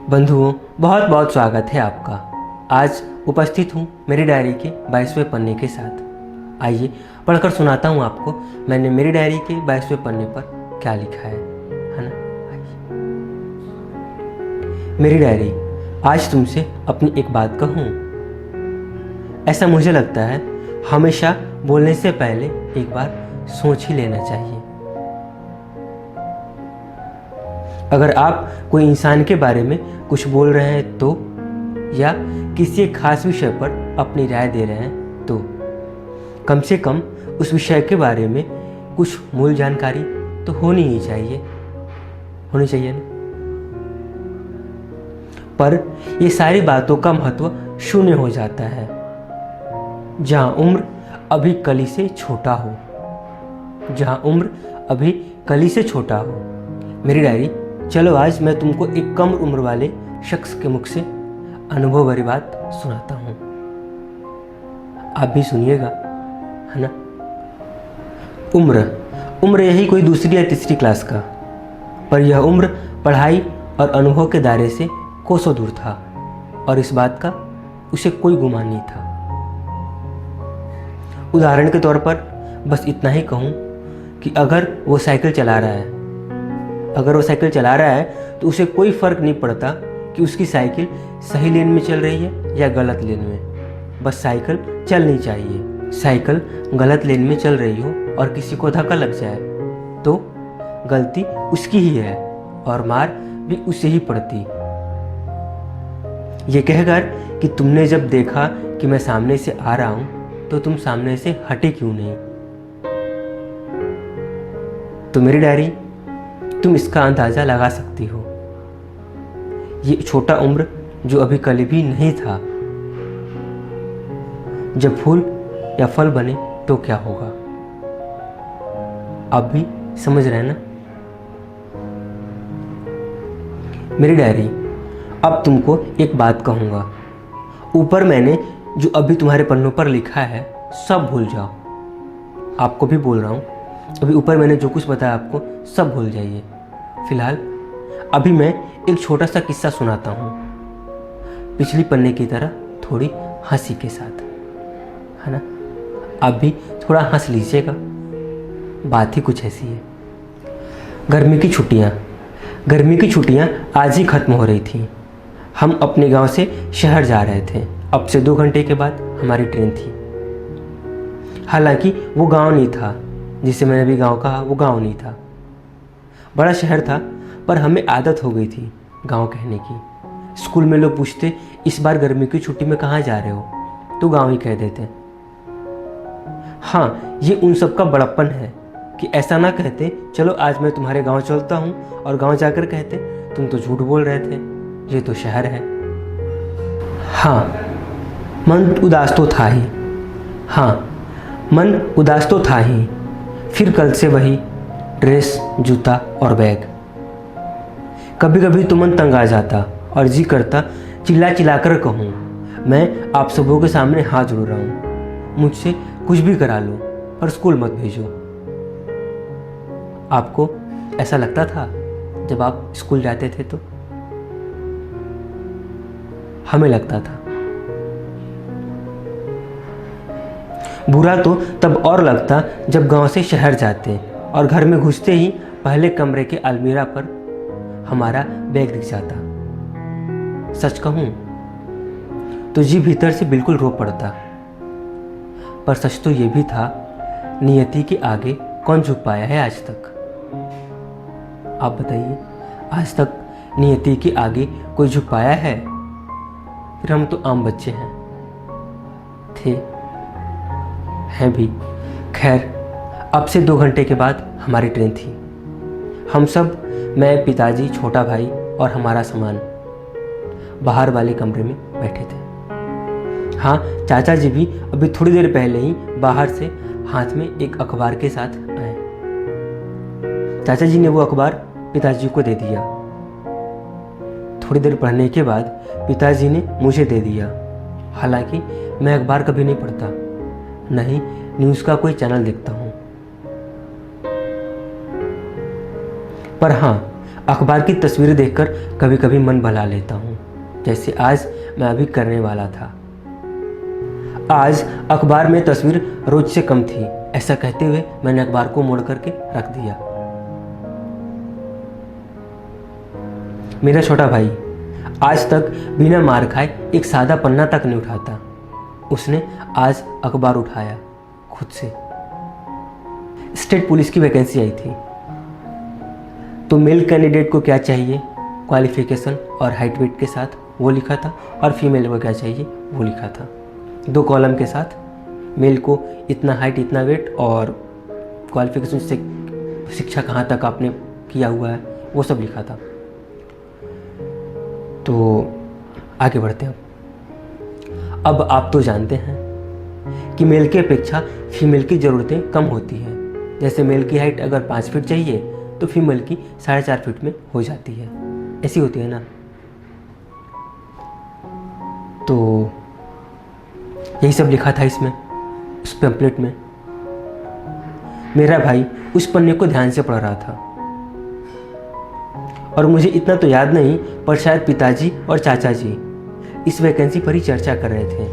बंधुओं, बहुत बहुत स्वागत है आपका। आज उपस्थित हूँ मेरी डायरी के 22वें पन्ने के साथ। आइए पढ़कर सुनाता हूँ आपको मैंने मेरी डायरी के 22वें पन्ने पर क्या लिखा है ना। आइए। मेरी डायरी, आज तुमसे अपनी एक बात कहूँ। ऐसा मुझे लगता है हमेशा बोलने से पहले एक बार सोच ही लेना चाहिए। अगर आप कोई इंसान के बारे में कुछ बोल रहे हैं तो, या किसी एक खास विषय पर अपनी राय दे रहे हैं तो, कम से कम उस विषय के बारे में कुछ मूल जानकारी तो होनी ही चाहिए, होनी चाहिए ना। पर ये सारी बातों का महत्व शून्य हो जाता है जहाँ उम्र अभी कली से छोटा हो, जहाँ उम्र अभी कली से छोटा हो। मेरी डायरी, चलो आज मैं तुमको एक कम उम्र वाले शख्स के मुख से अनुभव भरी बात सुनाता हूँ। आप भी सुनिएगा, है ना। उम्र यही कोई दूसरी या तीसरी क्लास का, पर यह उम्र पढ़ाई और अनुभव के दायरे से कोसों दूर था, और इस बात का उसे कोई गुमान नहीं था। उदाहरण के तौर पर बस इतना ही कहूँ कि अगर वो साइकिल चला रहा है तो उसे कोई फ़र्क नहीं पड़ता कि उसकी साइकिल सही लेन में चल रही है या गलत लेन में। बस साइकिल चलनी चाहिए। साइकिल गलत लेन में चल रही हो और किसी को धक्का लग जाए तो गलती उसकी ही है और मार भी उसे ही पड़ती। ये कहकर कि तुमने जब देखा कि मैं सामने से आ रहा हूँ तो तुम सामने से हटे क्यों नहीं। तो मेरी डायरी, तुम इसका अंदाज़ा लगा सकती हो। ये छोटा उम्र जो अभी कल भी नहीं था, जब फूल या फल बने तो क्या होगा। आप भी समझ रहे हैं ना। मेरी डायरी, अब तुमको एक बात कहूँगा। ऊपर मैंने जो अभी तुम्हारे पन्नों पर लिखा है सब भूल जाओ। आपको भी बोल रहा हूँ, अभी ऊपर मैंने जो कुछ बताया आपको सब भूल जाइए। फिलहाल अभी मैं एक छोटा सा किस्सा सुनाता हूँ, पिछली पन्ने की तरह थोड़ी हंसी के साथ, है ना। आप भी थोड़ा हंस लीजिएगा। बात ही कुछ ऐसी है। गर्मी की छुट्टियाँ आज ही ख़त्म हो रही थी। हम अपने गांव से शहर जा रहे थे। अब से 2 घंटे के बाद हमारी ट्रेन थी। हालांकि वो गांव नहीं था जिसे मैंने अभी गांव कहा, वो गांव नहीं था, बड़ा शहर था, पर हमें आदत हो गई थी गांव कहने की। स्कूल में लोग पूछते, इस बार गर्मी की छुट्टी में कहाँ जा रहे हो, तो गांव ही कह देते। हाँ, ये उन सब का बड़प्पन है कि ऐसा ना कहते चलो आज मैं तुम्हारे गांव चलता हूँ, और गांव जाकर कहते तुम तो झूठ बोल रहे थे, ये तो शहर है। हाँ, मन उदास तो था ही। फिर कल से वही ड्रेस, जूता और बैग। कभी कभी तो मन तंग आ जाता और जी करता चिल्ला चिल्ला कर कहूँ, मैं आप सबों के सामने हाथ जोड़ रहा हूँ, मुझसे कुछ भी करा लो पर स्कूल मत भेजो। आपको ऐसा लगता था जब आप स्कूल जाते थे तो? हमें लगता था। बुरा तो तब और लगता जब गांव से शहर जाते और घर में घुसते ही पहले कमरे के अलमीरा पर हमारा बैग दिख जाता। सच कहूँ तो जी भीतर से बिल्कुल रो पड़ता। पर सच तो ये भी था, नियति के आगे कौन झुक पाया है आज तक। आप बताइए, आज तक नियति के आगे कोई झुक पाया है? फिर हम तो आम बच्चे हैं भी। खैर, अब से 2 घंटे के बाद हमारी ट्रेन थी। हम सब, मैं, पिताजी, छोटा भाई और हमारा सामान बाहर वाले कमरे में बैठे थे। हाँ, चाचा जी भी अभी थोड़ी देर पहले ही बाहर से हाथ में एक अखबार के साथ आए। चाचा जी ने वो अखबार पिताजी को दे दिया। थोड़ी देर पढ़ने के बाद पिताजी ने मुझे दे दिया। हालांकि मैं अखबार कभी नहीं पढ़ता, न ही न्यूज़ का कोई चैनल देखता हूँ। पर हाँ, अखबार की तस्वीरें देखकर कभी कभी मन बहला लेता हूँ, जैसे आज मैं अभी करने वाला था। आज अखबार में तस्वीर रोज से कम थी। ऐसा कहते हुए मैंने अखबार को मोड़ करके रख दिया। मेरा छोटा भाई आज तक बिना मार खाए एक सादा पन्ना तक नहीं उठाता। उसने आज अखबार उठाया खुद से। स्टेट पुलिस की वैकेंसी आई थी, तो मेल कैंडिडेट को क्या चाहिए, क्वालिफिकेशन और हाइट वेट के साथ वो लिखा था, और फीमेल को क्या चाहिए वो लिखा था। 2 कॉलम के साथ मेल को इतना हाइट इतना वेट और क्वालिफिकेशन से शिक्षा कहाँ तक आपने किया हुआ है वो सब लिखा था। तो आगे बढ़ते हैं। अब आप तो जानते हैं कि मेल की अपेक्षा फीमेल की ज़रूरतें कम होती हैं। जैसे मेल की हाइट अगर 5 फीट चाहिए तो फीमेल की 4.5 फीट में हो जाती है, ऐसी होती है ना। तो यही सब लिखा था इसमें, उस पैम्पलेट में। मेरा भाई उस पन्ने को ध्यान से पढ़ रहा था, और मुझे इतना तो याद नहीं, पर शायद पिताजी और चाचा जी इस वैकेंसी पर ही चर्चा कर रहे थे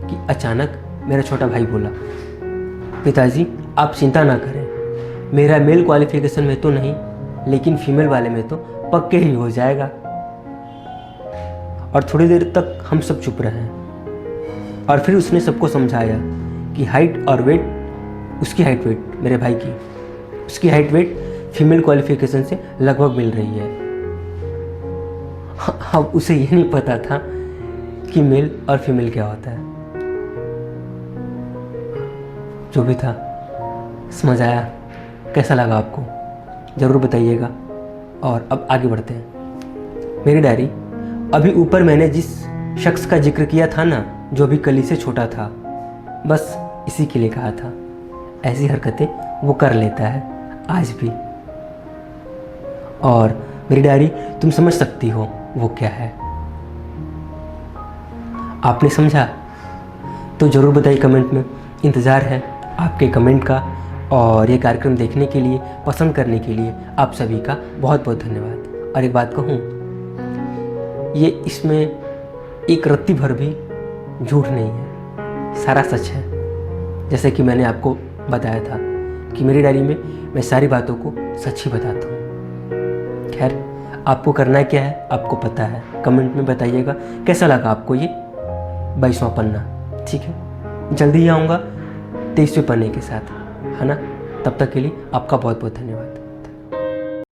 कि अचानक मेरा छोटा भाई बोला, पिताजी आप चिंता ना करें, मेरा मेल क्वालिफिकेशन में तो नहीं, लेकिन फीमेल वाले में तो पक्के ही हो जाएगा। और थोड़ी देर तक हम सब चुप रहे, और फिर उसने सबको समझाया कि हाइट और वेट, उसकी हाइट वेट मेरे भाई की, उसकी हाइट वेट फीमेल क्वालिफिकेशन से लगभग मिल रही है। अब उसे ये नहीं पता था कि मेल और फीमेल क्या होता है। जो भी था, समझ आया? कैसा लगा आपको ज़रूर बताइएगा। और अब आगे बढ़ते हैं। मेरी डायरी। अभी ऊपर मैंने जिस शख्स का जिक्र किया था ना, जो अभी कली से छोटा था, बस इसी के लिए कहा था। ऐसी हरकतें वो कर लेता है आज भी। और मेरी डायरी तुम समझ सकती हो वो क्या है। आपने समझा तो ज़रूर बताइए कमेंट में। इंतज़ार है आपके कमेंट का, और ये कार्यक्रम देखने के लिए, पसंद करने के लिए आप सभी का बहुत बहुत धन्यवाद। और एक बात कहूँ, ये इसमें एक रत्ती भर भी झूठ नहीं है, सारा सच है। जैसे कि मैंने आपको बताया था कि मेरी डायरी में मैं सारी बातों को सच ही बताता हूँ। खैर, आपको करना क्या है आपको पता है, कमेंट में बताइएगा कैसा लगा आपको ये 22वां पन्ना। ठीक है, जल्दी ही आऊँगा 23वें पन्ने के साथ, है ना। तब तक के लिए आपका बहुत बहुत धन्यवाद।